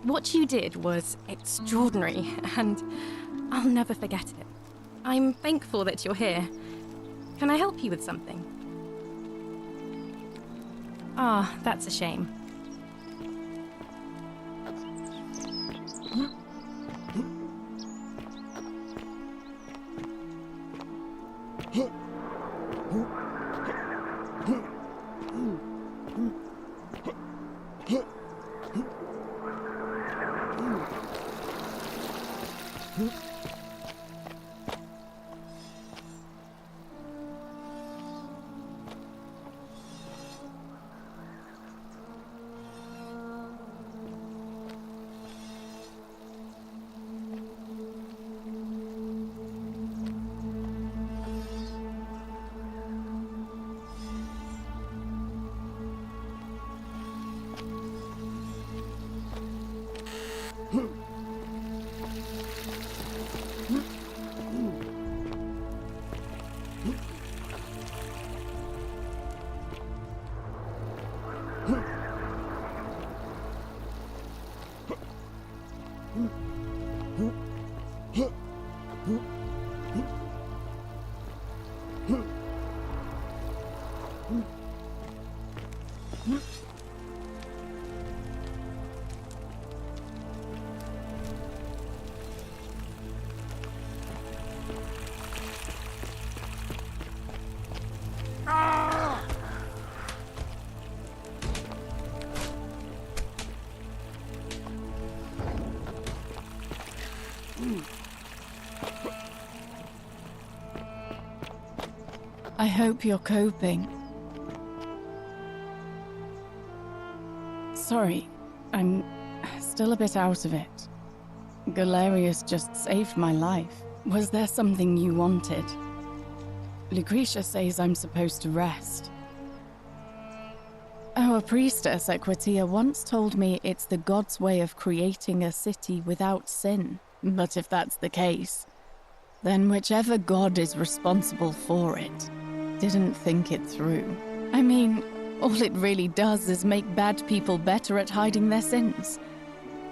What you did was extraordinary, and I'll never forget it. I'm thankful that you're here. Can I help you with something? Ah, that's a shame. I hope you're coping. Sorry, I'm still a bit out of it. Galerius just saved my life. Was there something you wanted? Lucretia says I'm supposed to rest. Our priestess, Equitia, once told me it's the god's way of creating a city without sin. But if that's the case, then whichever god is responsible for it didn't think it through. I mean, all it really does is make bad people better at hiding their sins,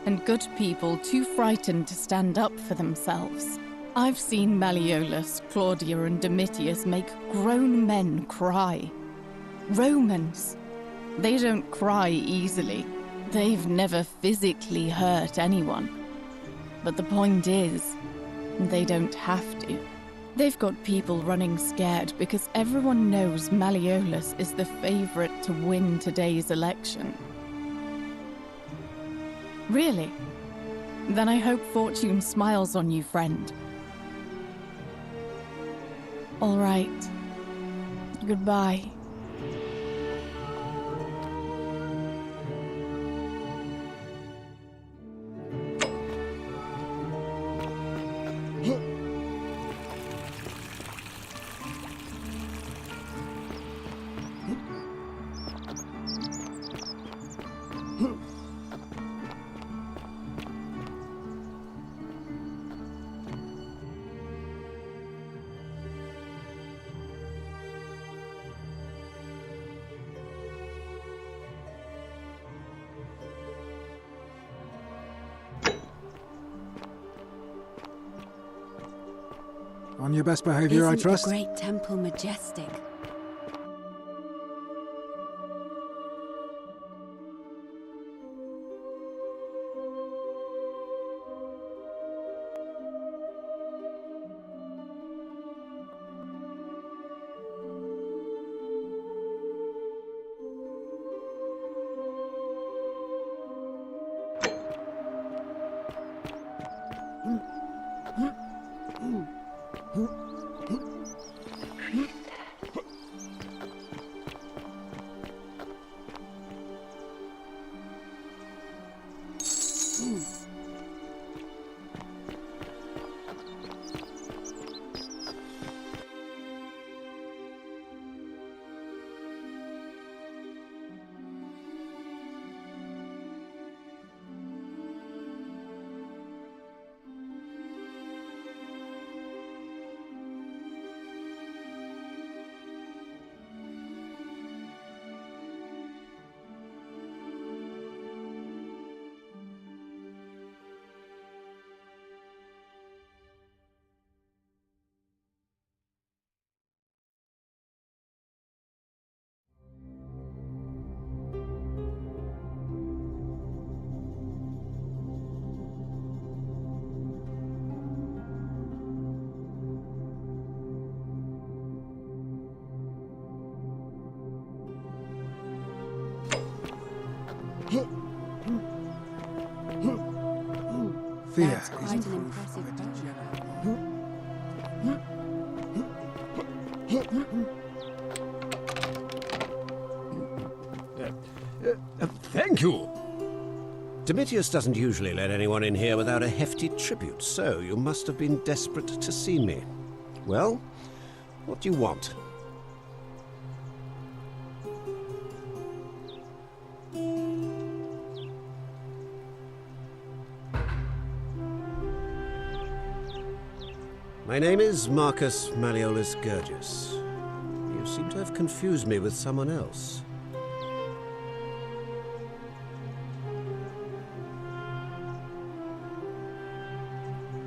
and good people too frightened to stand up for themselves. I've seen Malleolus, Claudia, and Domitius make grown men cry. Romans. They don't cry easily. They've never physically hurt anyone. But the point is, they don't have to. They've got people running scared because everyone knows Malleolus is the favorite to win today's election. Really? Then I hope fortune smiles on you, friend. All right. Goodbye. On your best behavior, I trust? Isn't the great temple majestic? Thea That's is quite an proof impressive of a degenerate. Thank you. Domitius doesn't usually let anyone in here without a hefty tribute, so you must have been desperate to see me. Well, what do you want? My name is Marcus Malleolus Gurgis. You seem to have confused me with someone else.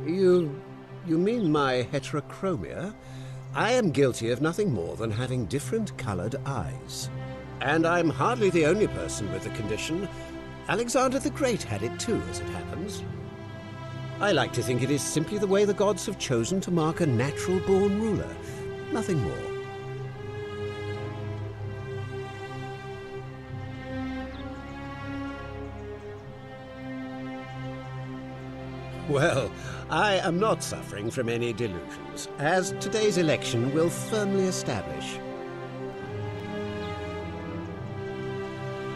You mean my heterochromia? I am guilty of nothing more than having different colored eyes. And I'm hardly the only person with the condition. Alexander the Great had it too, as it happens. I like to think it is simply the way the gods have chosen to mark a natural-born ruler. Nothing more. Well, I am not suffering from any delusions, as today's election will firmly establish.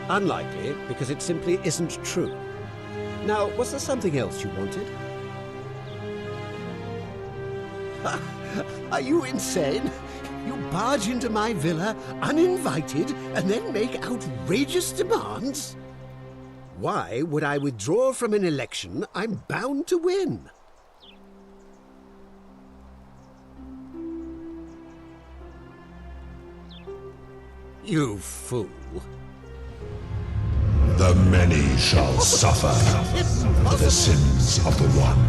Unlikely, because it simply isn't true. Now, was there something else you wanted? Are you insane? You barge into my villa uninvited and then make outrageous demands? Why would I withdraw from an election I'm bound to win? You fool. The many shall suffer for the sins of the one.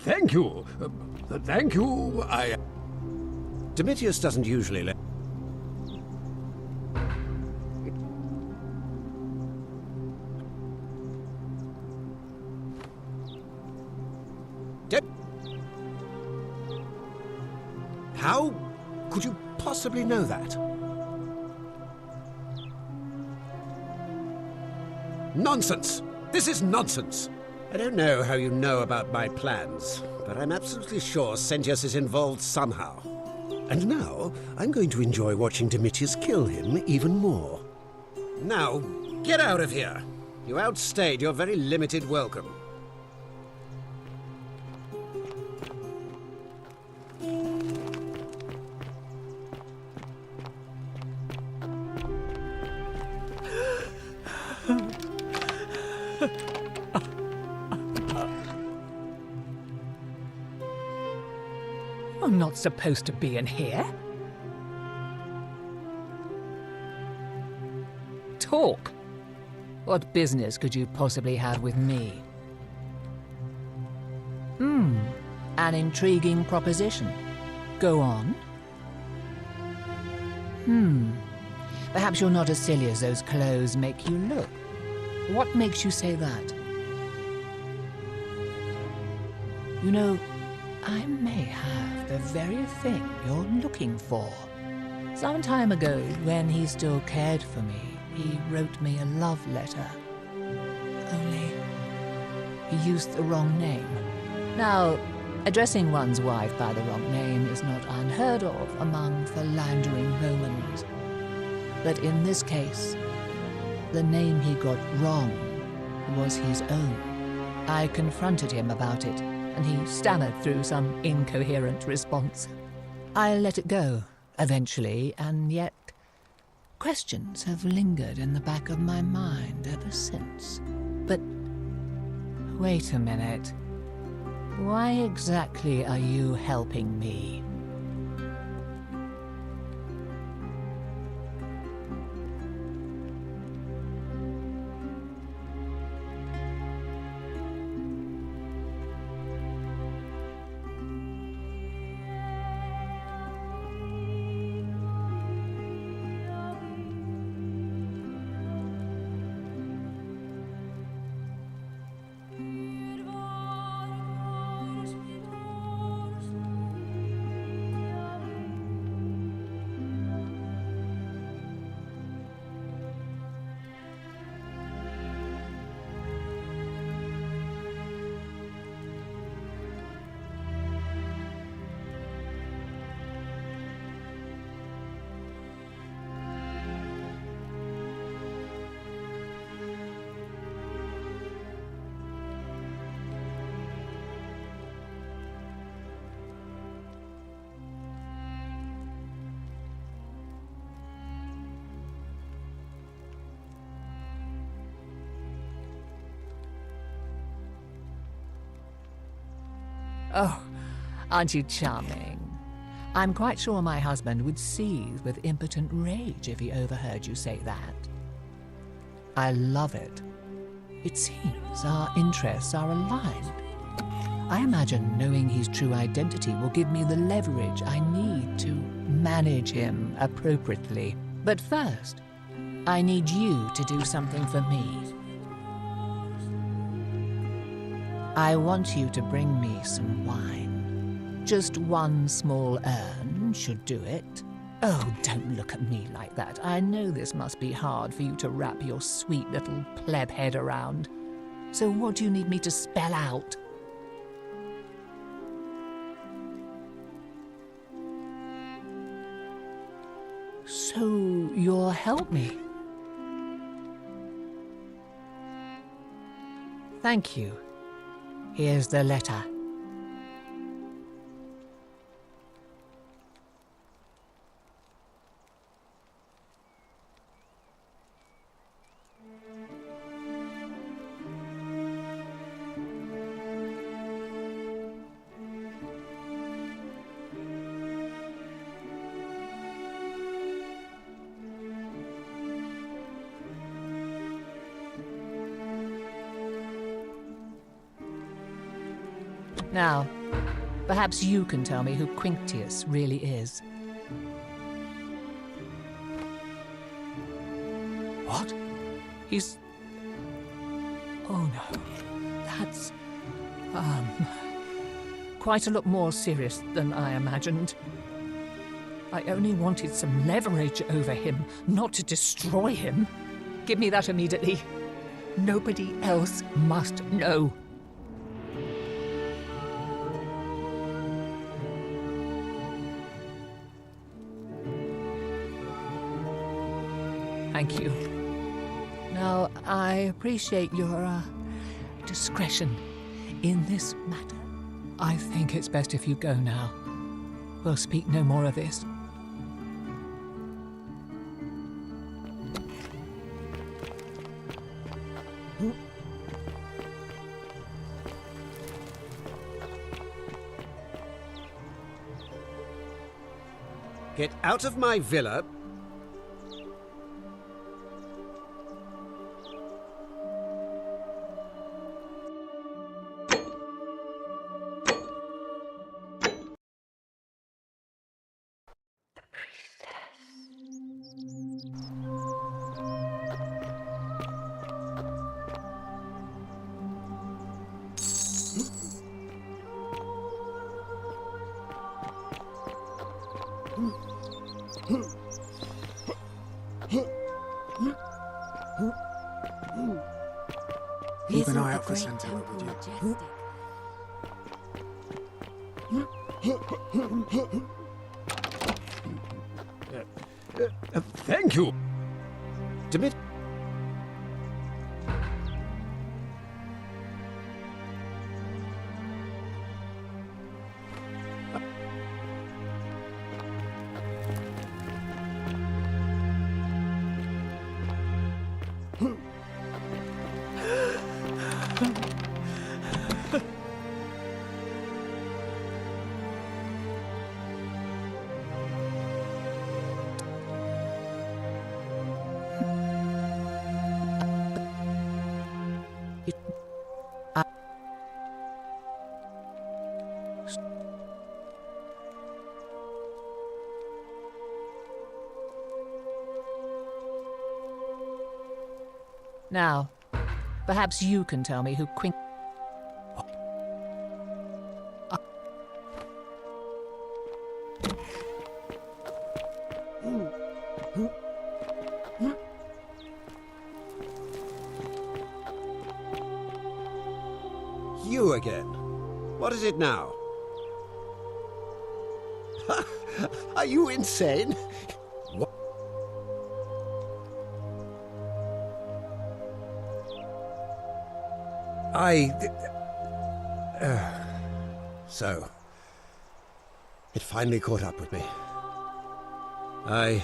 Thank you. Thank you. Domitius doesn't usually let... How could you possibly know that? Nonsense! This is nonsense! I don't know how you know about my plans, but I'm absolutely sure Sentius is involved somehow. And now, I'm going to enjoy watching Domitius kill him even more. Now, get out of here! You outstayed your very limited welcome. You're not supposed to be in here. Talk. What business could you possibly have with me? An intriguing proposition. Go on. Perhaps you're not as silly as those clothes make you look. What makes you say that? You know, I may have the very thing you're looking for. Some time ago, when he still cared for me, he wrote me a love letter. Only, he used the wrong name. Now, addressing one's wife by the wrong name is not unheard of among philandering Romans. But in this case, the name he got wrong was his own. I confronted him about it, and he stammered through some incoherent response. I let it go, eventually, and yet questions have lingered in the back of my mind ever since. But wait a minute. Why exactly are you helping me? Oh, aren't you charming? I'm quite sure my husband would seethe with impotent rage if he overheard you say that. I love it. It seems our interests are aligned. I imagine knowing his true identity will give me the leverage I need to manage him appropriately. But first, I need you to do something for me. I want you to bring me some wine. Just one small urn should do it. Oh, don't look at me like that. I know this must be hard for you to wrap your sweet little pleb head around. So what do you need me to spell out? So you'll help me? Thank you. Here's the letter. Now, perhaps you can tell me who Quinctius really is. What? He's... Oh no. That's... quite a lot more serious than I imagined. I only wanted some leverage over him, not to destroy him. Give me that immediately. Nobody else must know. Thank you. Now, I appreciate your, discretion in this matter. I think it's best if you go now. We'll speak no more of this. Get out of my villa. Keep an eye out for Centaur, would you? Thank you. Dimit. Now, perhaps you can tell me who Quink... You again. What is it now? Are you insane? What? So, it finally caught up with me. I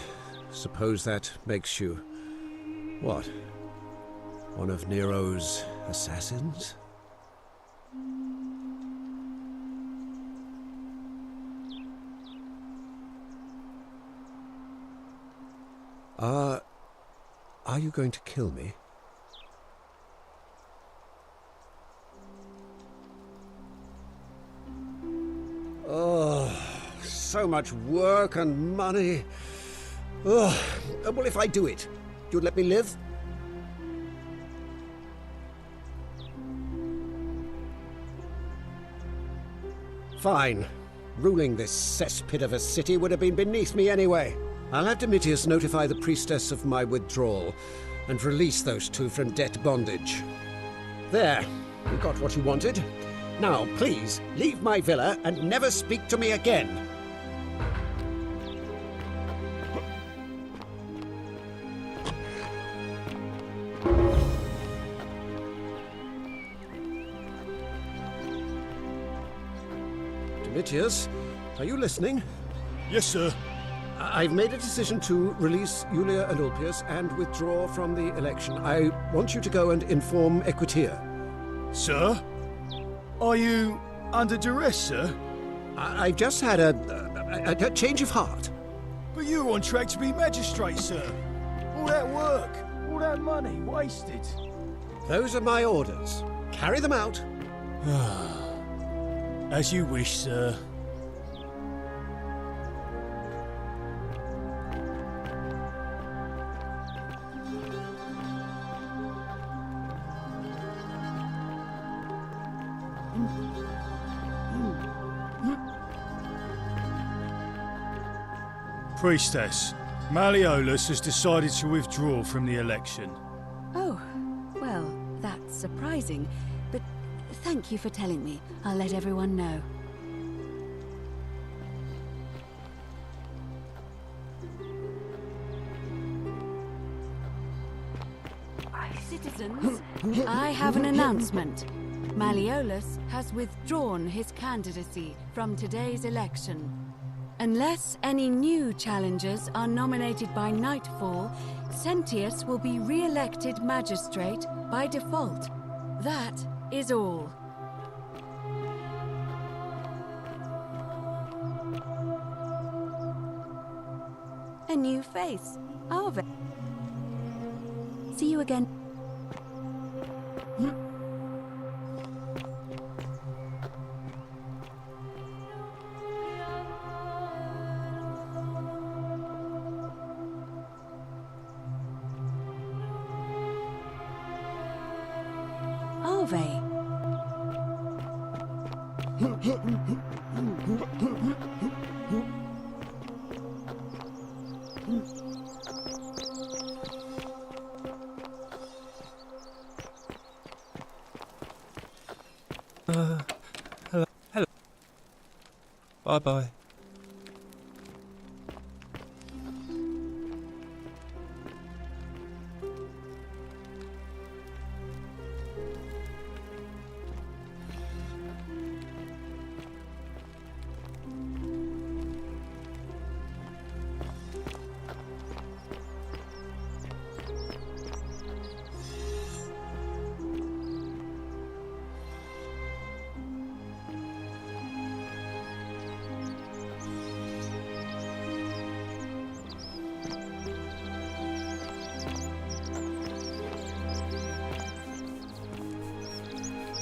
suppose that makes you, what, one of Nero's assassins? Are you going to kill me? Oh, so much work and money. Oh, well, if I do it, you'd let me live? Fine. Ruling this cesspit of a city would have been beneath me anyway. I'll have Domitius notify the priestess of my withdrawal and release those two from debt bondage. There, you got what you wanted. Now, please, leave my villa and never speak to me again. Domitius, are you listening? Yes, sir. I've made a decision to release Julia and Ulpius and withdraw from the election. I want you to go and inform Equitia. Sir? Are you under duress, sir? I've just had a change of heart. But you were on track to be magistrate, sir. All that work, all that money wasted. Those are my orders. Carry them out. As you wish, sir. Priestess, Malleolus has decided to withdraw from the election. Oh, well, that's surprising, but thank you for telling me. I'll let everyone know. Citizens, I have an announcement. Malleolus has withdrawn his candidacy from today's election. Unless any new challengers are nominated by nightfall, Sentius will be re-elected magistrate by default. That is all. A new face, Arve. See you again. Arve. Hello. Bye-bye.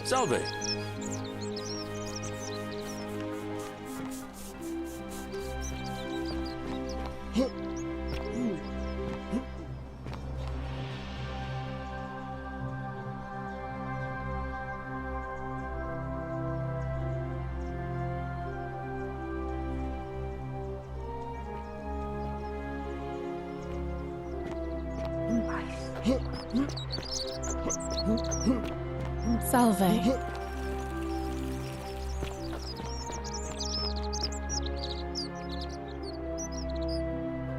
Salve! Salve.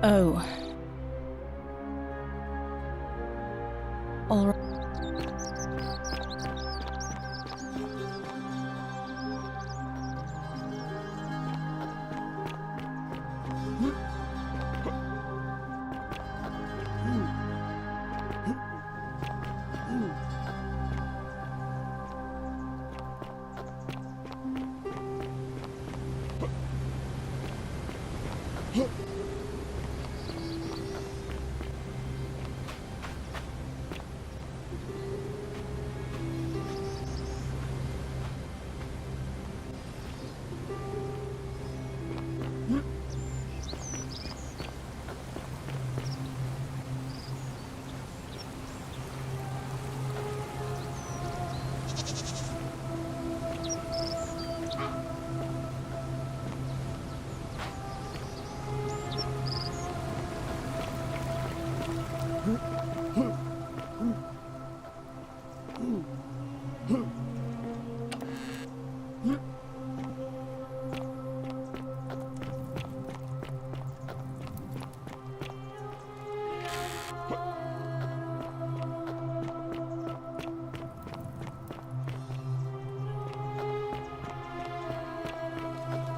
Oh. All right.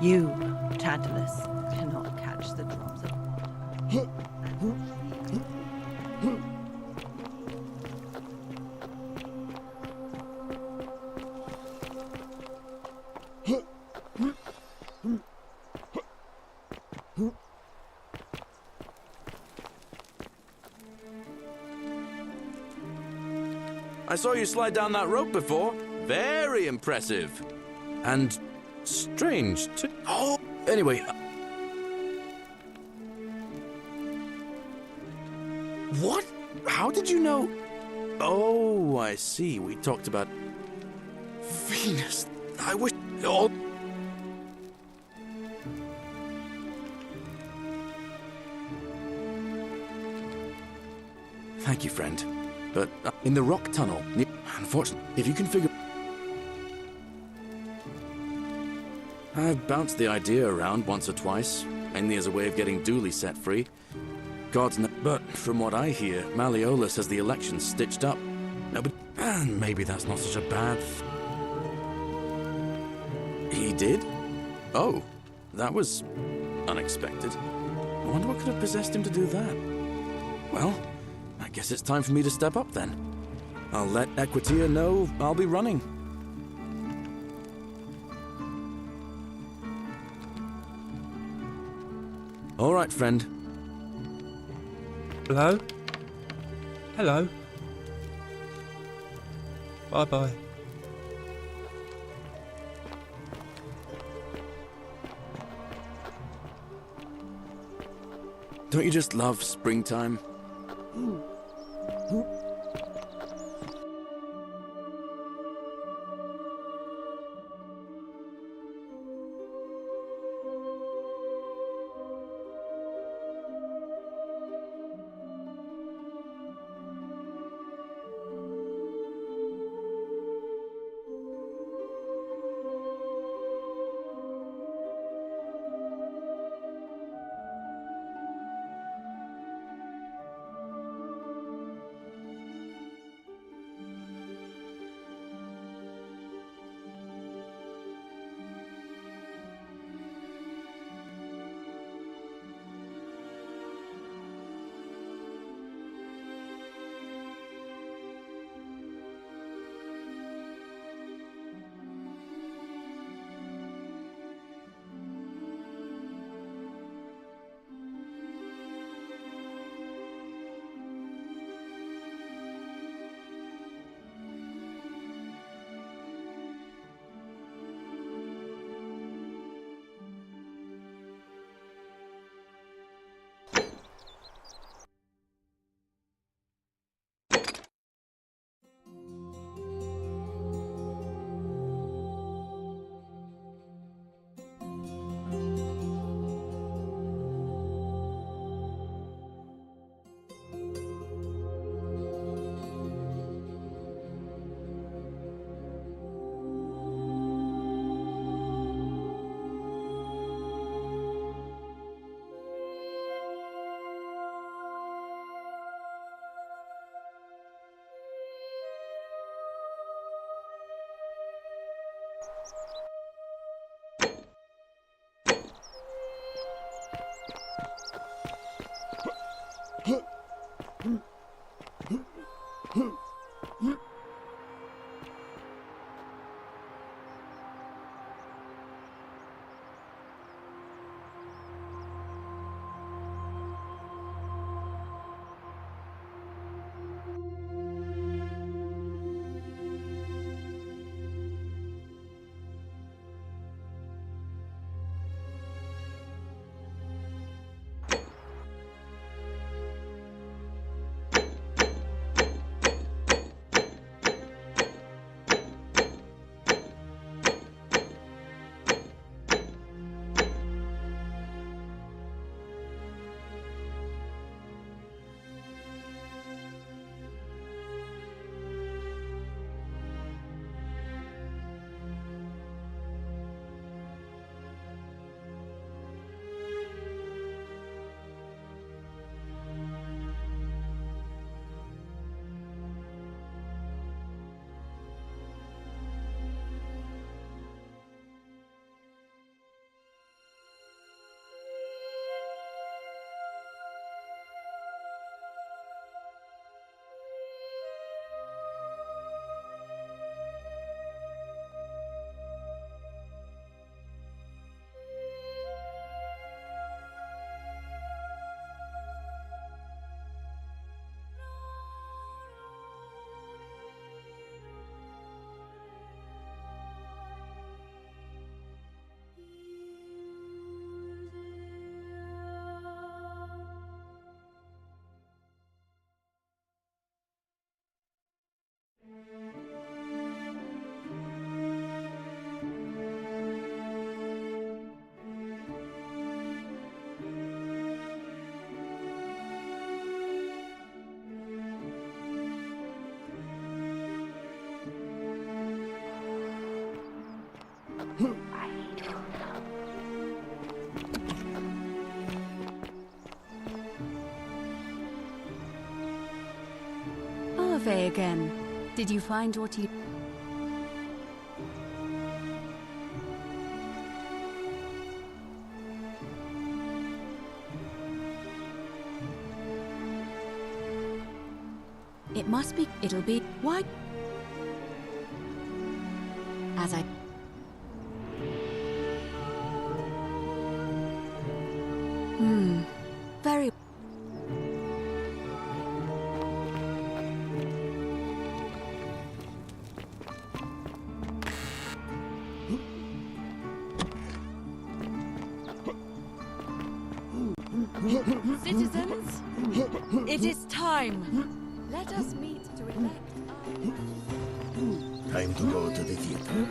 You, Tantalus, cannot catch the drops of water. I saw you slide down that rope before. Very impressive. And strange too. Oh, anyway. What? How did you know? Oh, I see. We talked about Venus. I wish. Oh. Thank you, friend. But in the rock tunnel, unfortunately, if you can figure... I've bounced the idea around once or twice, mainly as a way of getting Dooley set free. God's no... But from what I hear, Malleolus has the election stitched up. No, but maybe that's not such a bad... He did? Oh, that was unexpected. I wonder what could have possessed him to do that. Well... I guess it's time for me to step up then. I'll let Equitia know I'll be running. All right, friend. Hello? Hello? Bye-bye. Don't you just love springtime? Ave again. Did you find what you... It must be... It'll be... Why? As I... Very... Citizens, it is time. Let us meet to elect our... Time to go to the theater.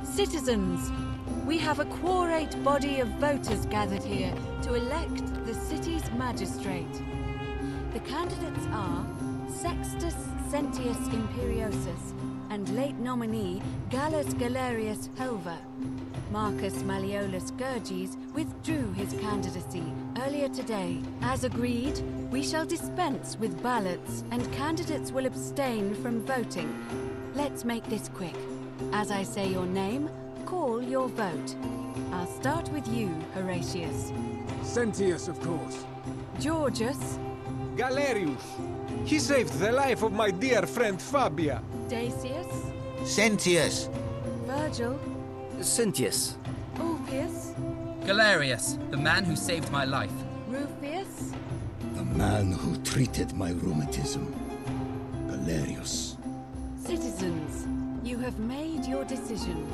Citizens, we have a quorate body of voters gathered here to elect the city's magistrate. The candidates are Sextus Sentius Imperiosus and late nominee Gallus Galerius Helver. Marcus Malleolus Gurges withdrew his candidacy earlier today. As agreed, we shall dispense with ballots and candidates will abstain from voting. Let's make this quick. As I say your name, call your vote. I'll start with you, Horatius. Sentius, of course. Georgius. Galerius. He saved the life of my dear friend Fabia. Dacius. Sentius. Virgil. Sentius. Ulpius. Galerius, the man who saved my life. Rufius. The man who treated my rheumatism. Galerius. Citizens, you have made your decision.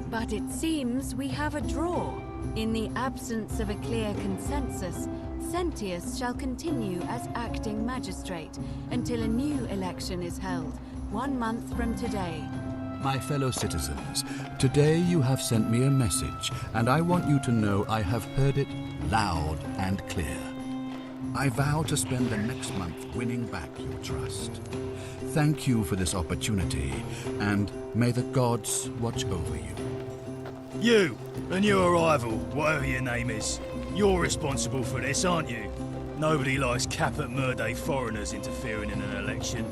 But it seems we have a draw. In the absence of a clear consensus, Sentius shall continue as acting magistrate until a new election is held, 1 month from today. My fellow citizens, today you have sent me a message, and I want you to know I have heard it loud and clear. I vow to spend the next month winning back your trust. Thank you for this opportunity, and may the gods watch over you. You and your rival, whatever your name is, you're responsible for this, aren't you? Nobody likes Caput Murday foreigners interfering in an election.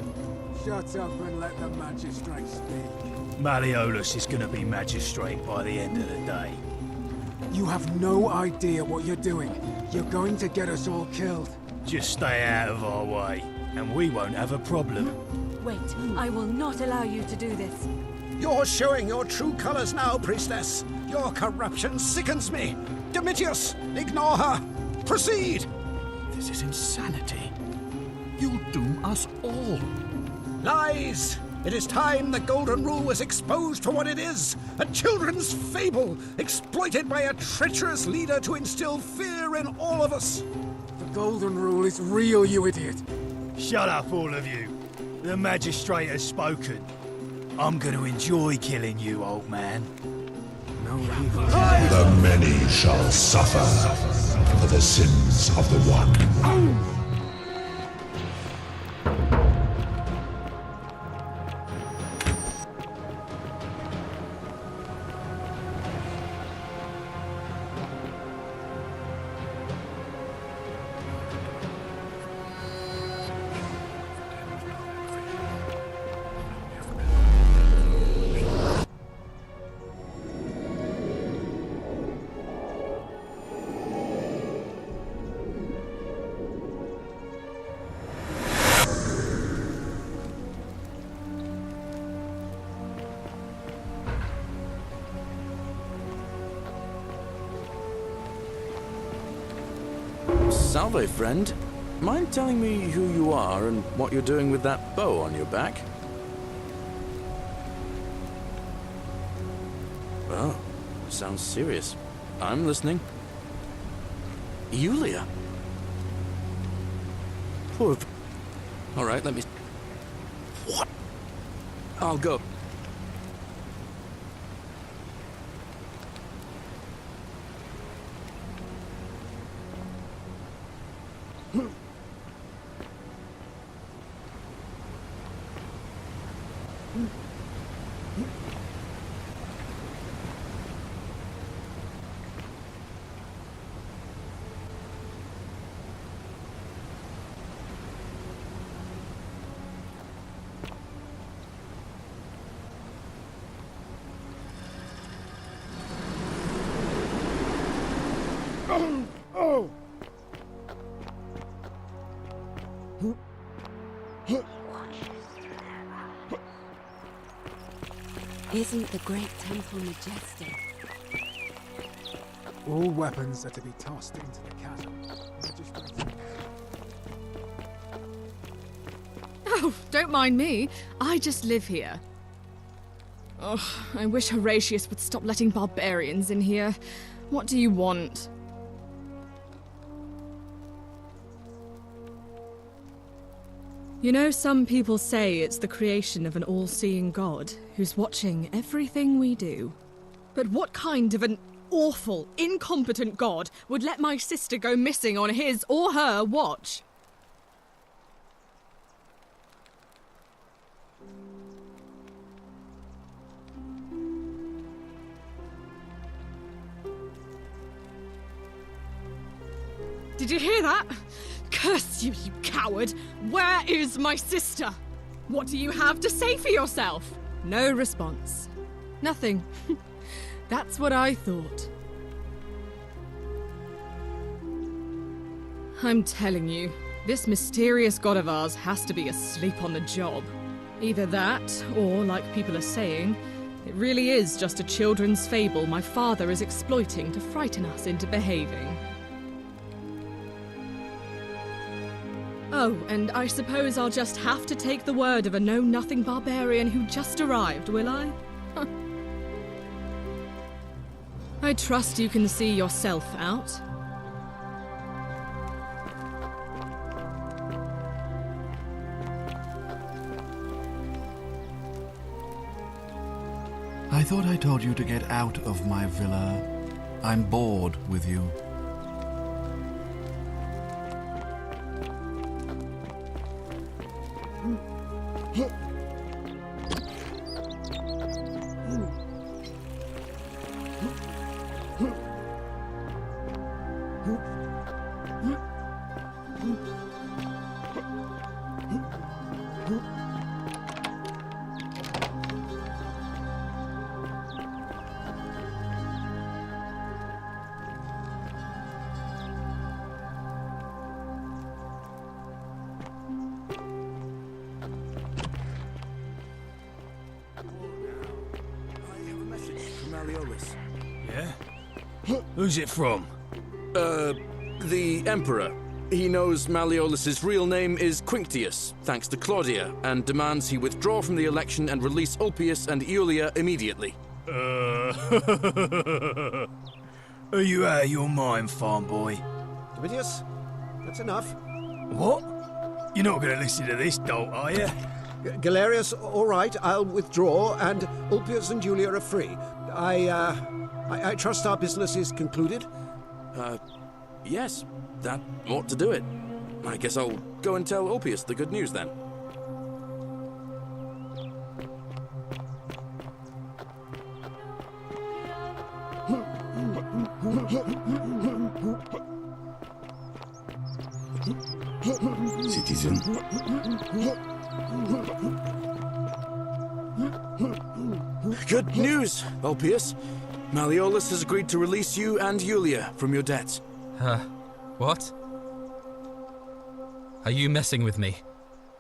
Shut up and let the magistrate speak. Malleolus is going to be magistrate by the end of the day. You have no idea what you're doing. You're going to get us all killed. Just stay out of our way, and we won't have a problem. Wait, I will not allow you to do this. You're showing your true colors now, priestess. Your corruption sickens me. Domitius, ignore her. Proceed. This is insanity. You'll doom us all. Lies! It is time the Golden Rule was exposed for what it is, a children's fable, exploited by a treacherous leader to instill fear in all of us. The Golden Rule is real, you idiot. Shut up, all of you. The magistrate has spoken. I'm going to enjoy killing you, old man. No evil. The many shall suffer for the sins of the one. Salve, friend. Mind telling me who you are and what you're doing with that bow on your back? Oh, sounds serious. I'm listening. Yulia? Poor... Alright, let me... What? I'll go. Oh! Isn't the great temple majestic? All weapons are to be tossed into the chasm. Magistrates... Oh, don't mind me. I just live here. Oh, I wish Horatius would stop letting barbarians in here. What do you want? You know, some people say it's the creation of an all-seeing god who's watching everything we do. But what kind of an awful, incompetent god would let my sister go missing on his or her watch? Did you hear that? Curse you, you coward! Where is my sister? What do you have to say for yourself? No response. Nothing. That's what I thought. I'm telling you, this mysterious god of ours has to be asleep on the job. Either that, or, like people are saying, it really is just a children's fable my father is exploiting to frighten us into behaving. Oh, and I suppose I'll just have to take the word of a know-nothing barbarian who just arrived, will I? I trust you can see yourself out. I thought I told you to get out of my villa. I'm bored with you. Yeah? Who's it from? The Emperor. He knows Malleolus's real name is Quinctius, thanks to Claudia, and demands he withdraw from the election and release Ulpius and Iulia immediately. Are you out of your mind, farm boy? Domitius, that's enough. What? You're not going to listen to this dolt, are you? Galerius, all right, I'll withdraw, and Ulpius and Julia are free. I trust our business is concluded? Yes, that ought to do it. I guess I'll go and tell Ulpius the good news then. Citizen. Good news, Ulpius. Malleolus has agreed to release you and Julia from your debts. What? Are you messing with me?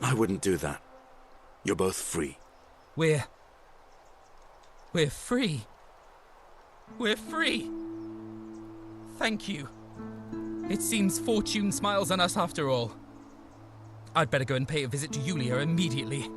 I wouldn't do that. You're both free. We're free. We're free. Thank you. It seems fortune smiles on us after all. I'd better go and pay a visit to Julia immediately.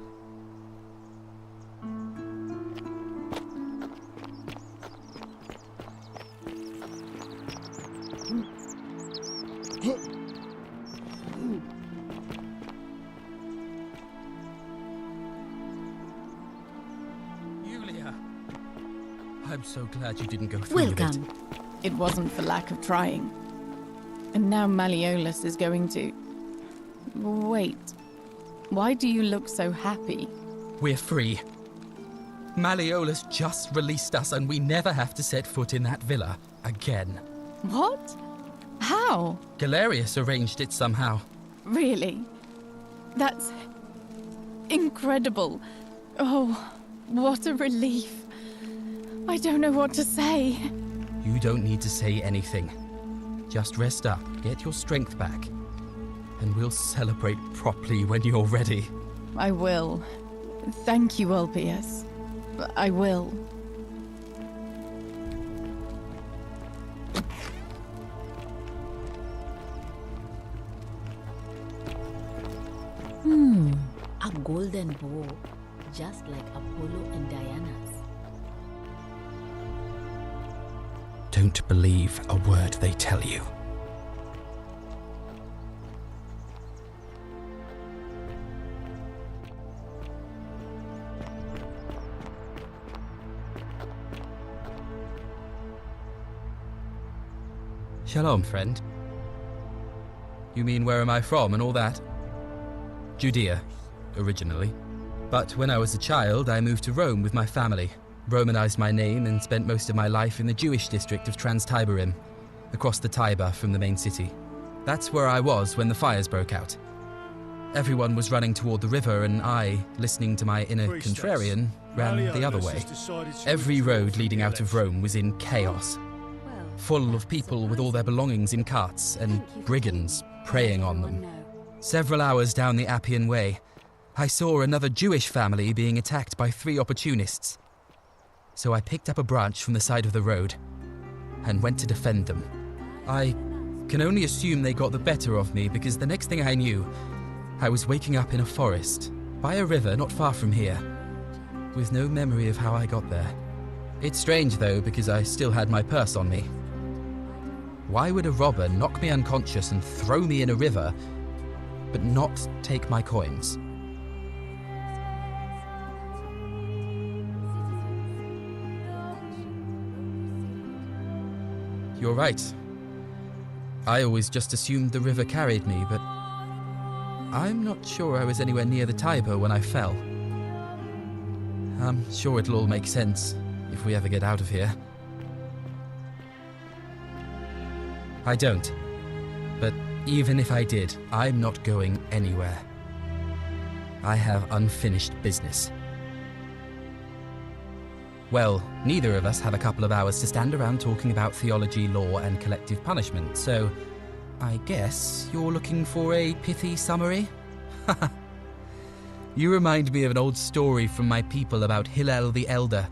Julia, I'm so glad you didn't go through with it. It wasn't for lack of trying. And now Malleolus is going to... Wait. Why do you look so happy? We're free. Malleolus just released us and we never have to set foot in that villa again. What? How? Galerius arranged it somehow. Really? That's... incredible. Oh, what a relief. I don't know what to say. You don't need to say anything. Just rest up, get your strength back, and we'll celebrate properly when you're ready. I will. Thank you, Ulpius. I will. A golden bow, just like Apollo and Diana's. Don't believe a word they tell you. Shalom, friend. You mean where am I from and all that? Judea, originally. But when I was a child, I moved to Rome with my family, Romanized my name and spent most of my life in the Jewish district of Trans-Tiberim, across the Tiber from the main city. That's where I was when the fires broke out. Everyone was running toward the river and I, listening to my inner contrarian, ran the other way. Every road leading out of Rome was in chaos, full of people with all their belongings in carts and brigands preying on them. Several hours down the Appian Way, I saw another Jewish family being attacked by 3 opportunists. So I picked up a branch from the side of the road and went to defend them. I can only assume they got the better of me because the next thing I knew, I was waking up in a forest, by a river not far from here, with no memory of how I got there. It's strange though, because I still had my purse on me. Why would a robber knock me unconscious and throw me in a river, but not take my coins? You're right. I always just assumed the river carried me, but I'm not sure I was anywhere near the Tiber when I fell. I'm sure it'll all make sense if we ever get out of here. I don't. But even if I did, I'm not going anywhere. I have unfinished business. Well, neither of us have a couple of hours to stand around talking about theology, law, and collective punishment, so I guess you're looking for a pithy summary? You remind me of an old story from my people about Hillel the Elder.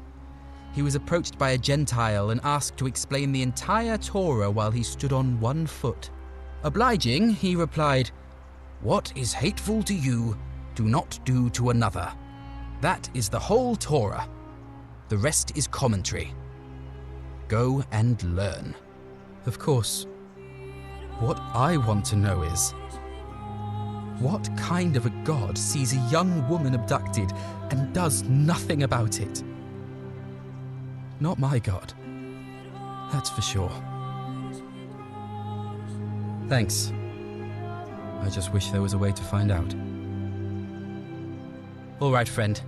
He was approached by a Gentile and asked to explain the entire Torah while he stood on one foot. Obliging, he replied, "What is hateful to you, do not do to another. That is the whole Torah. The rest is commentary. Go and learn." Of course, what I want to know is, What kind of a god sees a young woman abducted and does nothing about it? Not my god. That's for sure. Thanks. I just wish there was a way to find out. All right, friend.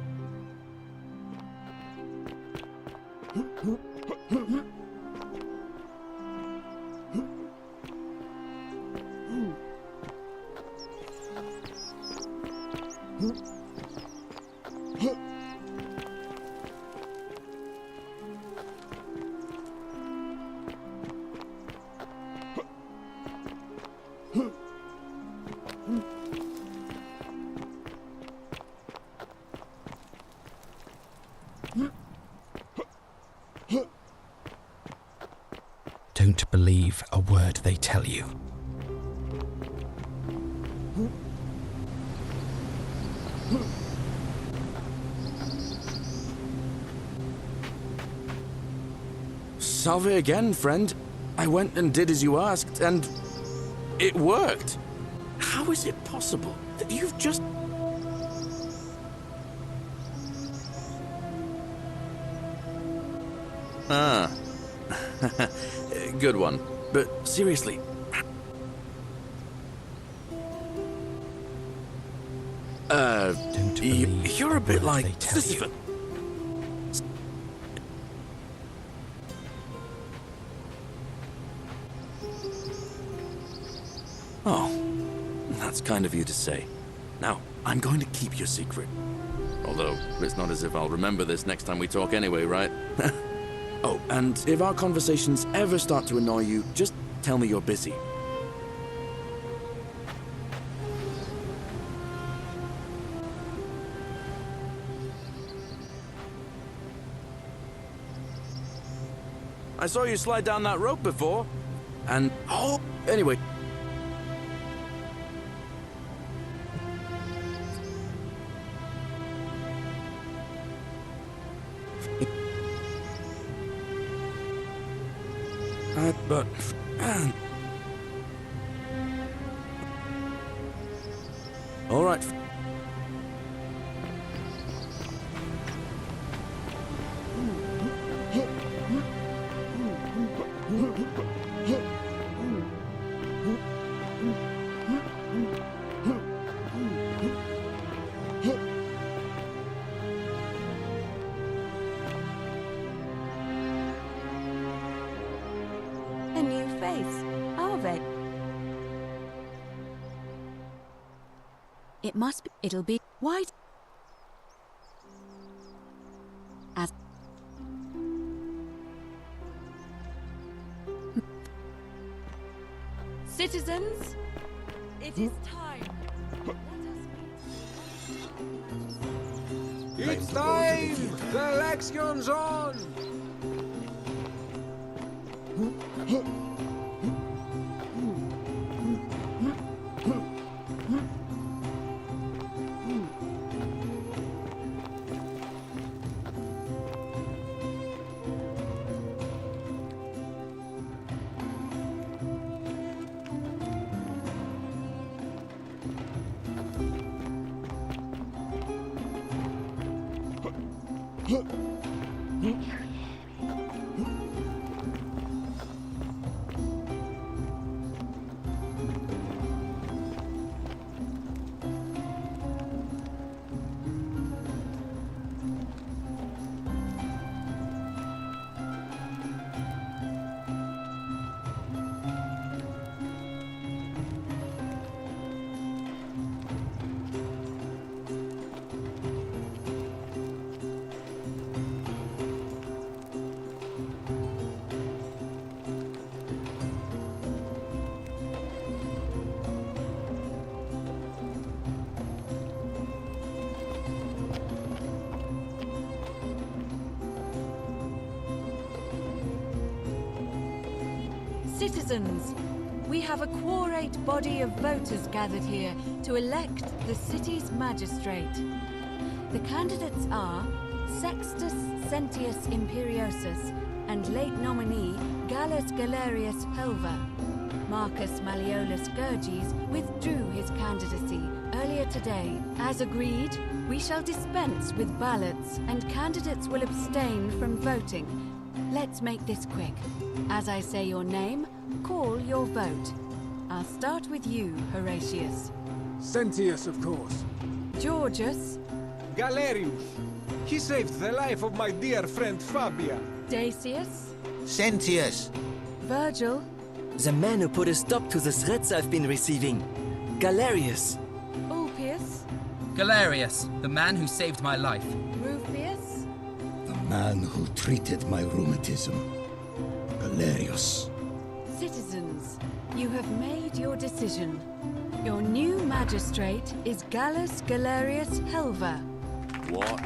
Don't believe a word they tell you. Salve again, friend. I went and did as you asked, and it worked. How is it possible that you've just... Ah. Good one. But seriously... you're a bit like... Sisyphus. Oh, that's kind of you to say. Now, I'm going to keep your secret. Although, it's not as if I'll remember this next time we talk anyway, right? Oh, and if our conversations ever start to annoy you, just tell me you're busy. I saw you slide down that rope before, and... Oh, anyway... but... All right. A new face, are they? It must be. It'll be white. As citizens, it is time. It's time! The election's on! Citizens, we have a quorate body of voters gathered here to elect the city's magistrate. The candidates are Sextus Sentius Imperiosus and late nominee Gallus Galerius Helva. Marcus Malleolus Gurges withdrew his candidacy today, as agreed, we shall dispense with ballots and candidates will abstain from voting. Let's make this quick. As I say your name, call your vote. I'll start with you, Horatius. Sentius, of course. Georgius. Galerius. He saved the life of my dear friend Fabia. Dacius. Sentius. Virgil. The man who put a stop to the threats I've been receiving. Galerius. Ulpius. Galerius, the man who saved my life. Rufius. The man who treated my rheumatism. Galerius. Citizens, you have made your decision. Your new magistrate is Gallus Galerius Helva. What?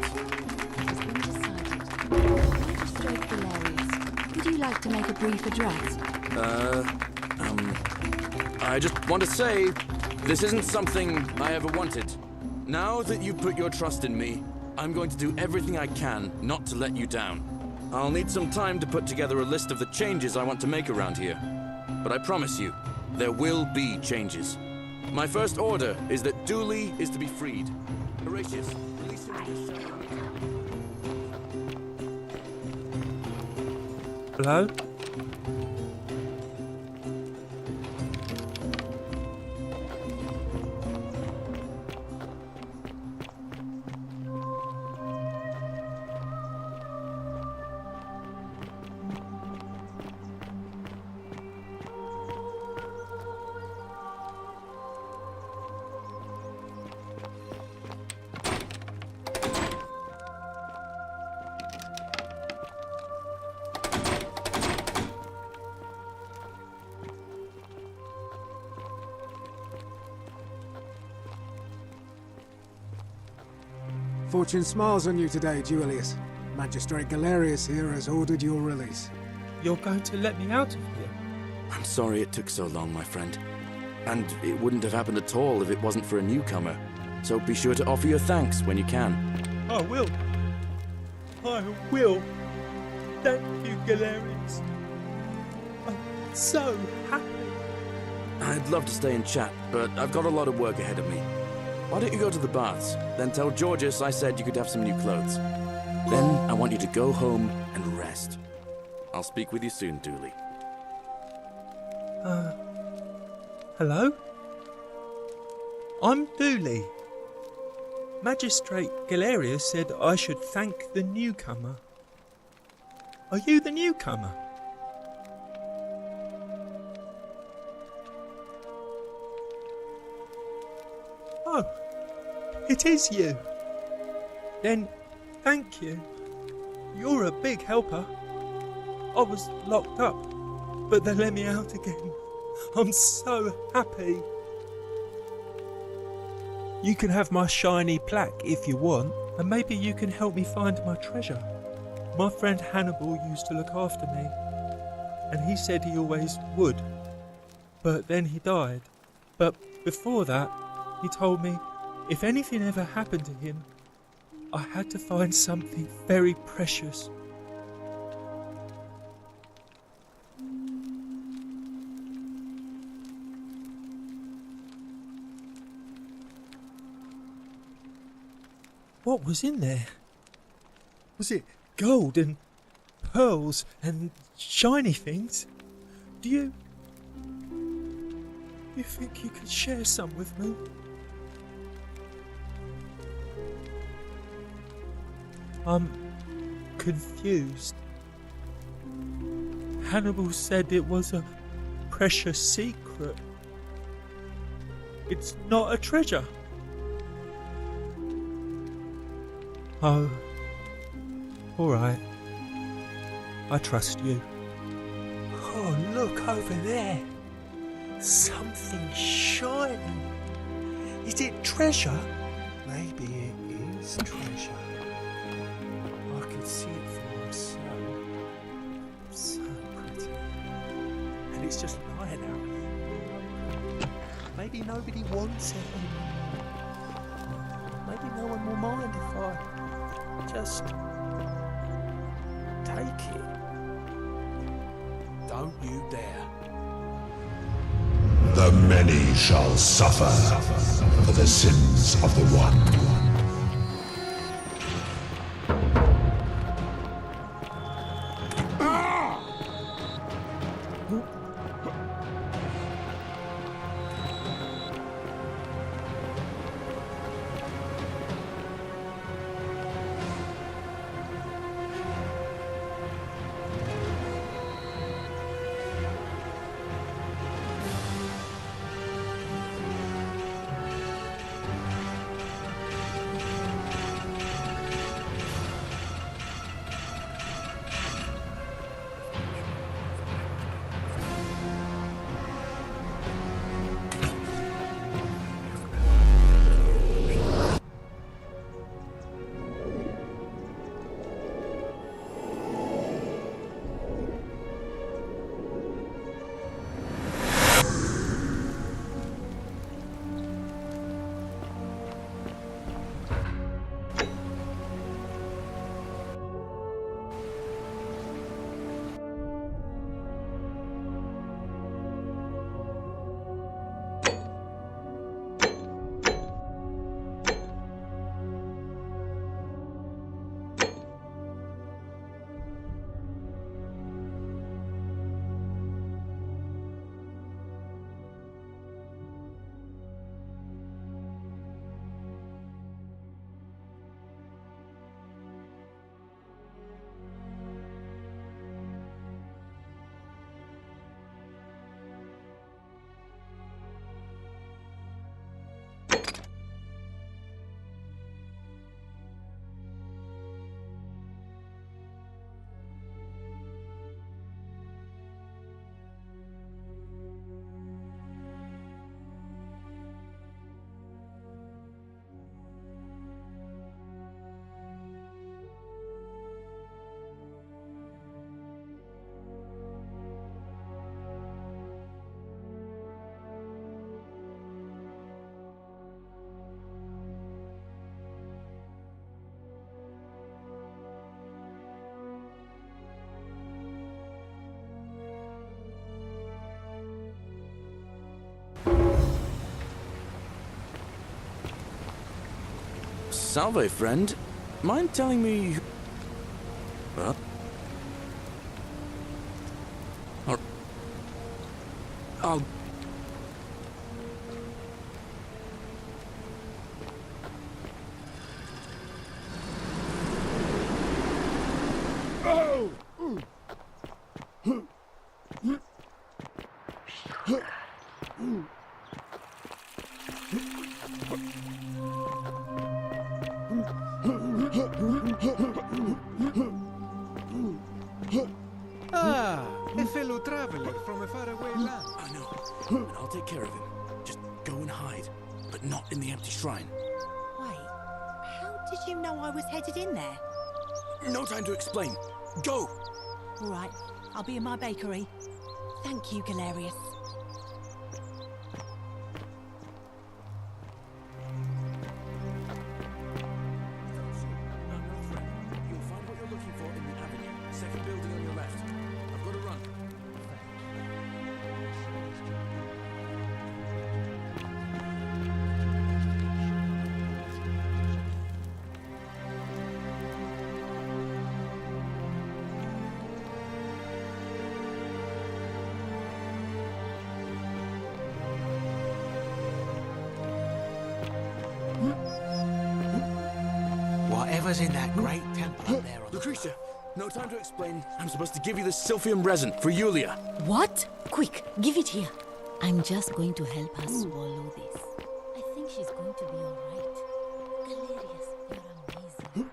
It's been decided. Magistrate Galerius, would you like to make a brief address? I just want to say, this isn't something I ever wanted. Now that you've put your trust in me, I'm going to do everything I can not to let you down. I'll need some time to put together a list of the changes I want to make around here. But I promise you, there will be changes. My first order is that Dooley is to be freed. Horatius, release him to the cell. Hello? Fortune smiles on you today, Julius. Magistrate Galerius here has ordered your release. You're going to let me out of here? I'm sorry it took so long, my friend. And it wouldn't have happened at all if it wasn't for a newcomer. So be sure to offer your thanks when you can. I will. I will. Thank you, Galerius. I'm so happy. I'd love to stay and chat, but I've got a lot of work ahead of me. Why don't you go to the baths? Then tell Georgius I said you could have some new clothes. Then I want you to go home and rest. I'll speak with you soon, Dooley. Hello? I'm Dooley. Magistrate Galerius said I should thank the newcomer. Are you the newcomer? Oh, it is you. Then, thank you. You're a big helper. I was locked up, but they let me out again. I'm so happy. You can have my shiny plaque if you want, and maybe you can help me find my treasure. My friend Hannibal used to look after me, and he said he always would. But then he died. But before that, he told me if anything ever happened to him, I had to find something very precious. What was in there? Was it gold and pearls and shiny things? Do you think you could share some with me? I'm confused. Hannibal said it was a precious secret. It's not a treasure. Oh, all right. I trust you. Oh, look over there. Something shining. Is it treasure? Maybe it is treasure. I can see it for myself. So pretty. And it's just lying out here. Maybe nobody wants it anymore. Maybe no one will mind if I just take it. Don't you dare. The many shall suffer. for the sins of the One. Salve, friend. Mind telling me... Huh? I'll... Ah, a fellow traveler from a faraway land. I know, and I'll take care of him. Just go and hide, but not in the empty shrine. Wait, how did you know I was headed in there? No time to explain. Go! All right, I'll be in my bakery. Thank you, Galerius. You'll find what you're looking for in the avenue. Second building on your left. I've got to run. Whatever's in that great temple up there on Lucretia, no time to explain. I'm supposed to give you the Sylphium resin for Yulia. What? Quick, give it here. I'm just going to help her swallow this. I think she's going to be all right. Galerius, you're amazing.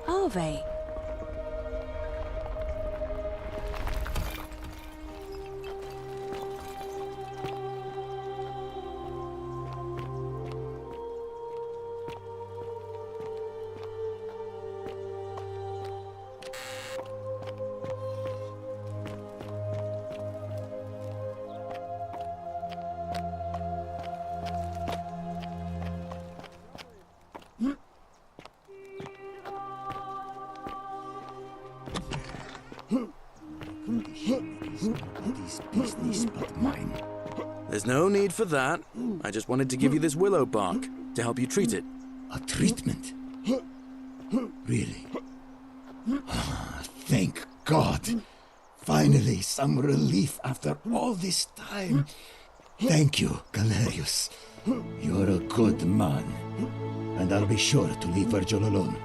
Are they? It's nobody's business but mine. There's no need for that. I just wanted to give you this willow bark to help you treat it. A treatment? Really? Thank God. Finally, some relief after all this time. Thank you, Galerius. You're a good man. And I'll be sure to leave Virgil alone.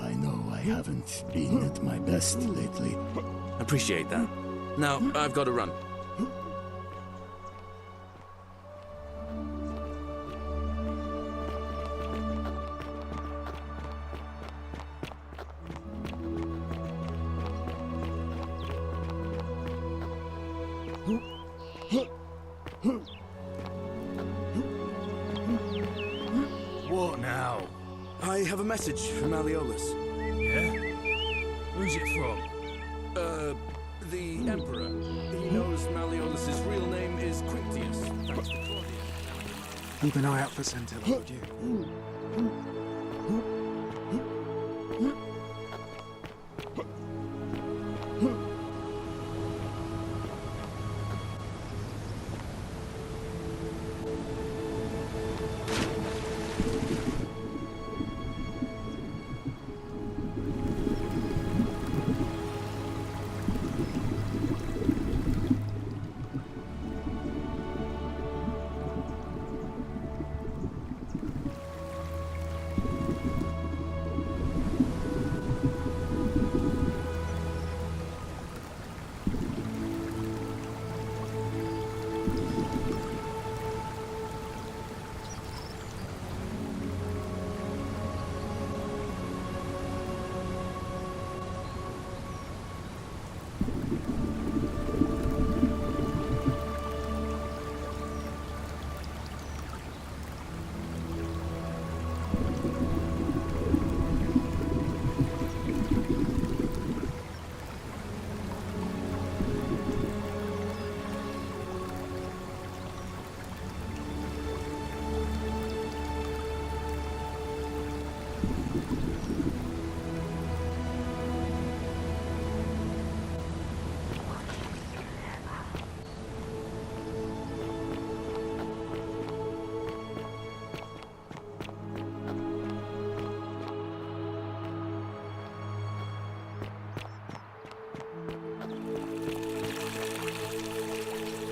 I know I haven't been at my best lately. Appreciate that. Now, I've got to run. What now? I have a message from Malleolus. Yeah? Who's it from? The Emperor. He knows Malleolus's real name is Quinctius, thanks to Claudia. Keep an eye out for Centilla, would you?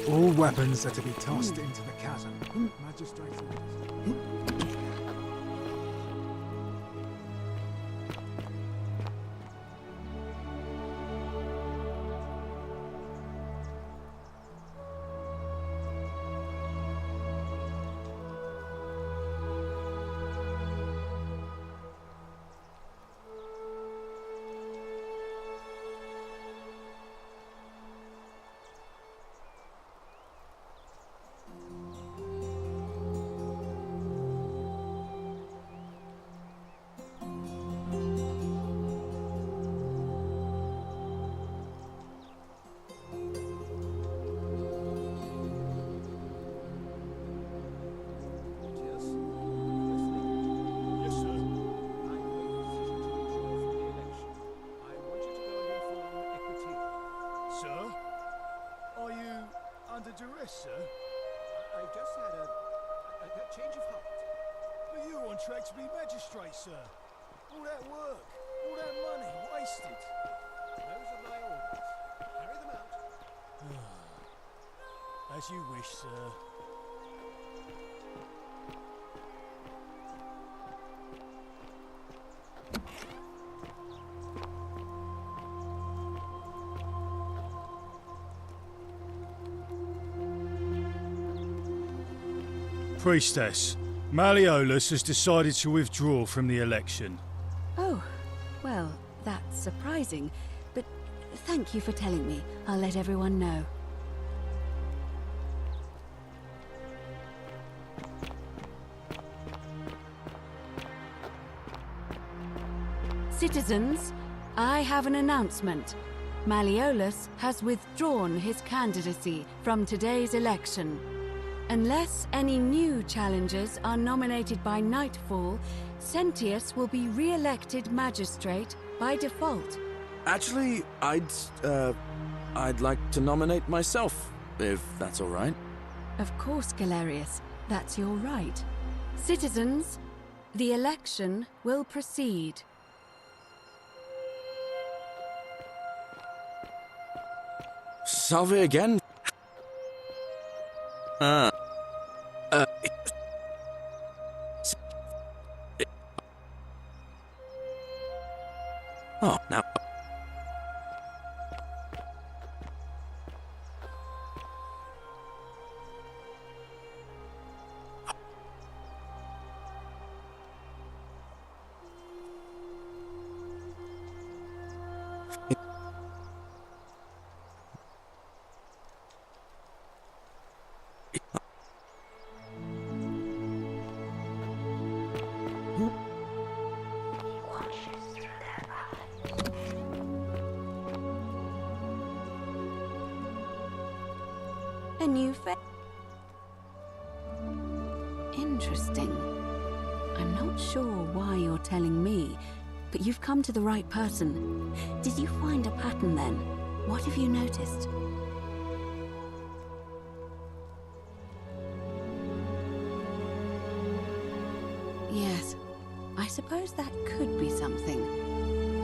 All weapons are to be tossed into the chasm. Magistrate's orders. Duress, sir? I just had a change of heart. But you're on track to be magistrate, sir. All that work, all that money, wasted. Those are my orders. Carry them out. As you wish, sir. Priestess, Malleolus has decided to withdraw from the election. Oh, well, that's surprising, but thank you for telling me. I'll let everyone know. Citizens, I have an announcement. Malleolus has withdrawn his candidacy from today's election. Unless any new challengers are nominated by nightfall, Sentius will be re-elected magistrate by default. Actually, I'd like to nominate myself, if that's all right. Of course, Galerius. That's your right. Citizens, the election will proceed. Salve again? Oh, now... A new face. Interesting. I'm not sure why you're telling me, but you've come to the right person. Did you find a pattern then? What have you noticed? Yes, I suppose that could be something.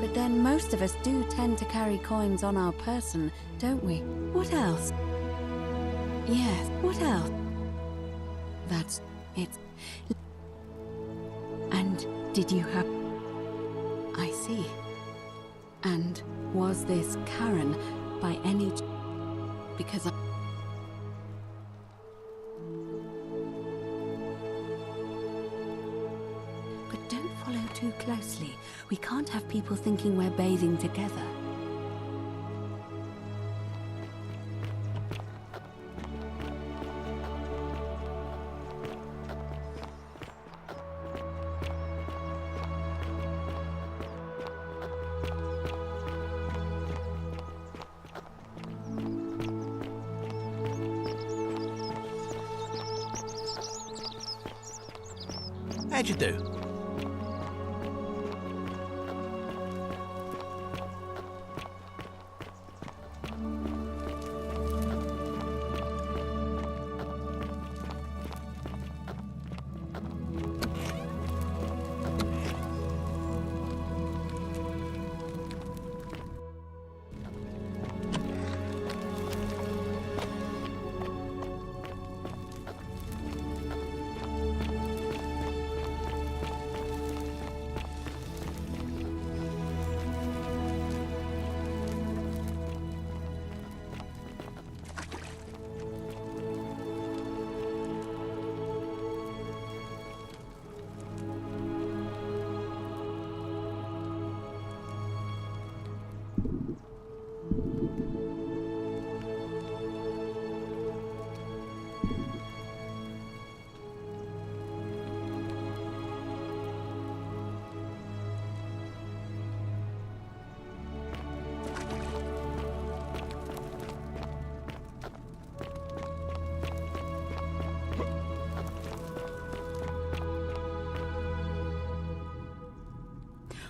But then most of us do tend to carry coins on our person, don't we? What else? Yes, what else? That's it. And did you have... I see. And was this Karen by any... Because I... But don't follow too closely. We can't have people thinking we're bathing together. How'd you do?